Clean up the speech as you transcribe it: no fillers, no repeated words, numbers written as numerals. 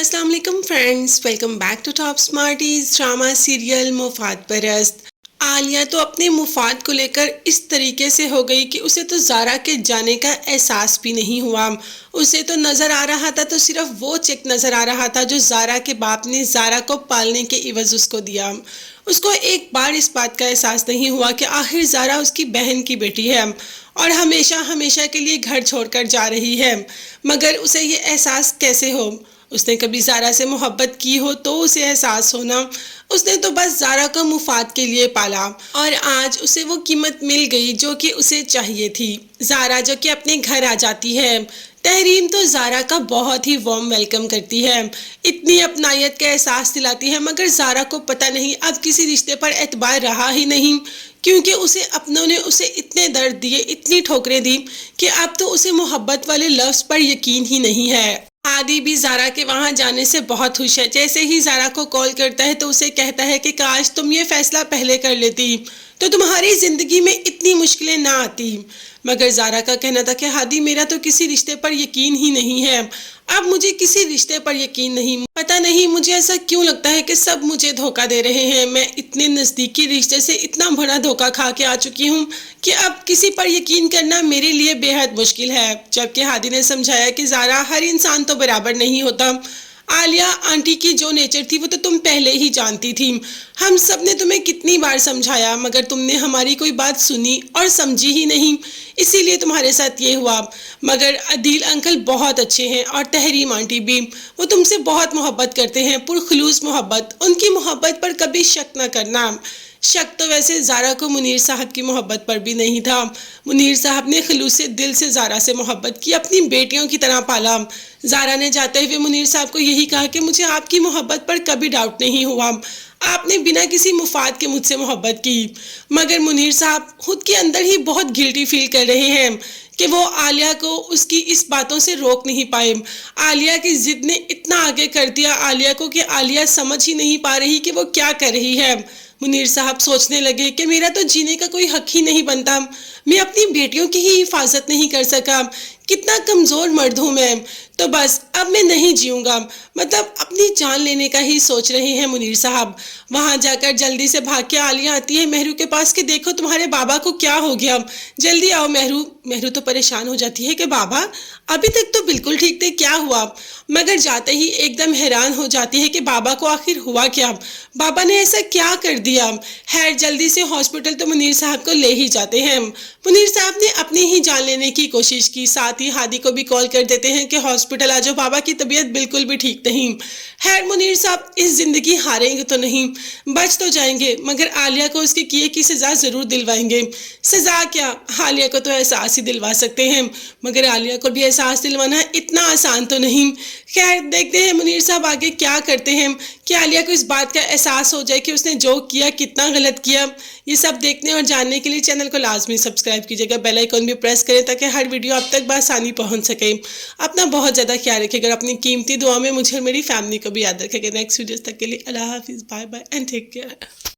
अस्सलाम वालेकुम friends, welcome back to top smarties. Drama serial मुफाद परस्त। आलिया तो अपने मुफाद को लेकर इस तरीके से हो गई कि उसे तो ज़ारा के जाने का एहसास भी नहीं हुआ। उसे तो नज़र आ रहा था तो सिर्फ वो चेक नज़र आ रहा था जो ज़ारा के बाप ने ज़ारा को पालने के इवज़ उसको दिया। उसको एक बार इस बात का एहसास नहीं हुआ कि आखिर ज़ारा उसकी बहन की बेटी है और हमेशा हमेशा के लिए घर छोड़कर जा रही है। मगर उसे ये एहसास कैसे हो? उसने कभी ज़ारा से मोहब्बत की हो तो उसे एहसास होना। उसने तो बस ज़ारा को मुफाद के लिए पाला और आज उसे वो कीमत मिल गई जो कि उसे चाहिए थी। ज़ारा जो कि अपने घर आ जाती है। तहरीम तो ज़ारा का बहुत ही वार्म वेलकम करती है, इतनी अपनायत का एहसास दिलाती है। मगर ज़ारा को पता नहीं अब किसी रिश्ते पर एतबार रहा ही नहीं, क्योंकि उसे अपनों ने उसे इतने दर्द दिए, इतनी ठोकरें दी कि अब तो उसे मोहब्बत वाले लफ्ज़ पर यकीन ही नहीं है। आदि भी ज़ारा के वहाँ जाने से बहुत खुश है। जैसे ही ज़ारा को कॉल करता है तो उसे कहता है कि काश तुम ये फैसला पहले कर लेती तो तुम्हारी ज़िंदगी में इतनी मुश्किलें ना आती। मगर ज़ारा का कहना था कि हादी मेरा तो किसी रिश्ते पर यकीन ही नहीं है, अब मुझे किसी रिश्ते पर यकीन नहीं। पता नहीं मुझे ऐसा क्यों लगता है कि सब मुझे धोखा दे रहे हैं। मैं इतने नज़दीकी रिश्ते से इतना बड़ा धोखा खा के आ चुकी हूँ कि अब किसी पर यकीन करना मेरे लिए बेहद मुश्किल है। जबकि हादी ने समझाया कि ज़ारा हर इंसान तो बराबर नहीं होता। आलिया आंटी की जो नेचर थी वो तो तुम पहले ही जानती थी। हम सब ने तुम्हें कितनी बार समझाया मगर तुमने हमारी कोई बात सुनी और समझी ही नहीं, इसीलिए तुम्हारे साथ ये हुआ। मगर अदील अंकल बहुत अच्छे हैं और तहरीम आंटी भी, वो तुमसे बहुत मोहब्बत करते हैं, पुरखलूस मोहब्बत। उनकी मोहब्बत पर कभी शक न करना। शक तो वैसे ज़ारा को मुनीर साहब की मोहब्बत पर भी नहीं था। मुनीर साहब ने खलूस दिल से ज़ारा से मोहब्बत की, अपनी बेटियों की तरह पाला। ज़ारा ने जाते हुए मुनीर साहब को यही कहा कि मुझे आपकी मोहब्बत पर कभी डाउट नहीं हुआ, आपने बिना किसी मुफाद के मुझसे मोहब्बत की। मगर मुनीर साहब खुद के अंदर ही बहुत गिल्टी फील कर रहे हैं कि वो आलिया को उसकी इस बातों से रोक नहीं पाए। आलिया की जिद ने इतना आगे कर दिया आलिया को कि आलिया समझ ही नहीं पा रही कि वो क्या कर रही है। मुनीर साहब सोचने लगे कि मेरा तो जीने का कोई हक ही नहीं बनता, मैं अपनी बेटियों की ही हिफाजत नहीं कर सका, कितना कमज़ोर मर्द हूँ मैं, तो बस अब मैं नहीं जीऊँगा। मतलब अपनी जान लेने का ही सोच रहे हैं मुनीर साहब। वहाँ जाकर जल्दी से भाग के आलिया आती है मेहरू के पास कि देखो तुम्हारे बाबा को क्या हो गया, जल्दी आओ मेहरू। मेहरू तो परेशान हो जाती है कि बाबा अभी तक तो बिल्कुल ठीक थे, क्या हुआ? मगर जाते ही एकदम हैरान हो जाती है कि बाबा को आखिर हुआ क्या, बाबा ने ऐसा क्या कर दिया। खैर जल्दी से हॉस्पिटल तो मुनीर साहब को ले ही जाते हैं। मुनीर साहब ने अपनी ही जान लेने की कोशिश की, साथ ही हादी को भी कॉल कर देते हैं कि हॉस्पिटल आ जाओ, बाबा की तबीयत बिल्कुल भी ठीक नहीं। खैर मुनीर साहब इस जिंदगी हारेंगे तो नहीं, बच तो जाएंगे, मगर आलिया को उसके किए की सज़ा ज़रूर दिलवाएंगे। सज़ा क्या, आलिया को तो एहसास ही दिलवा सकते हैं, मगर आलिया को भी एहसास दिलवाना इतना आसान तो नहीं। खैर देखते हैं मुनीर साहब आगे क्या करते हैं कि आलिया को इस बात का एहसास हो जाए कि उसने जो किया कितना गलत किया। ये सब देखने और जानने के लिए चैनल को लाजमी सब्सक्राइब कीजिएगा, बेल आइकन भी प्रेस करें ताकि हर वीडियो आप तक बआसानी पहुंच सके। अपना बहुत ज़्यादा ख्याल रखिएगा, अपनी कीमती दुआ में मुझे और मेरी फैमिली को भी याद रखेगा। नेक्स्ट वीडियोस तक के लिए अल्लाह हाफिज़, bye bye and take care.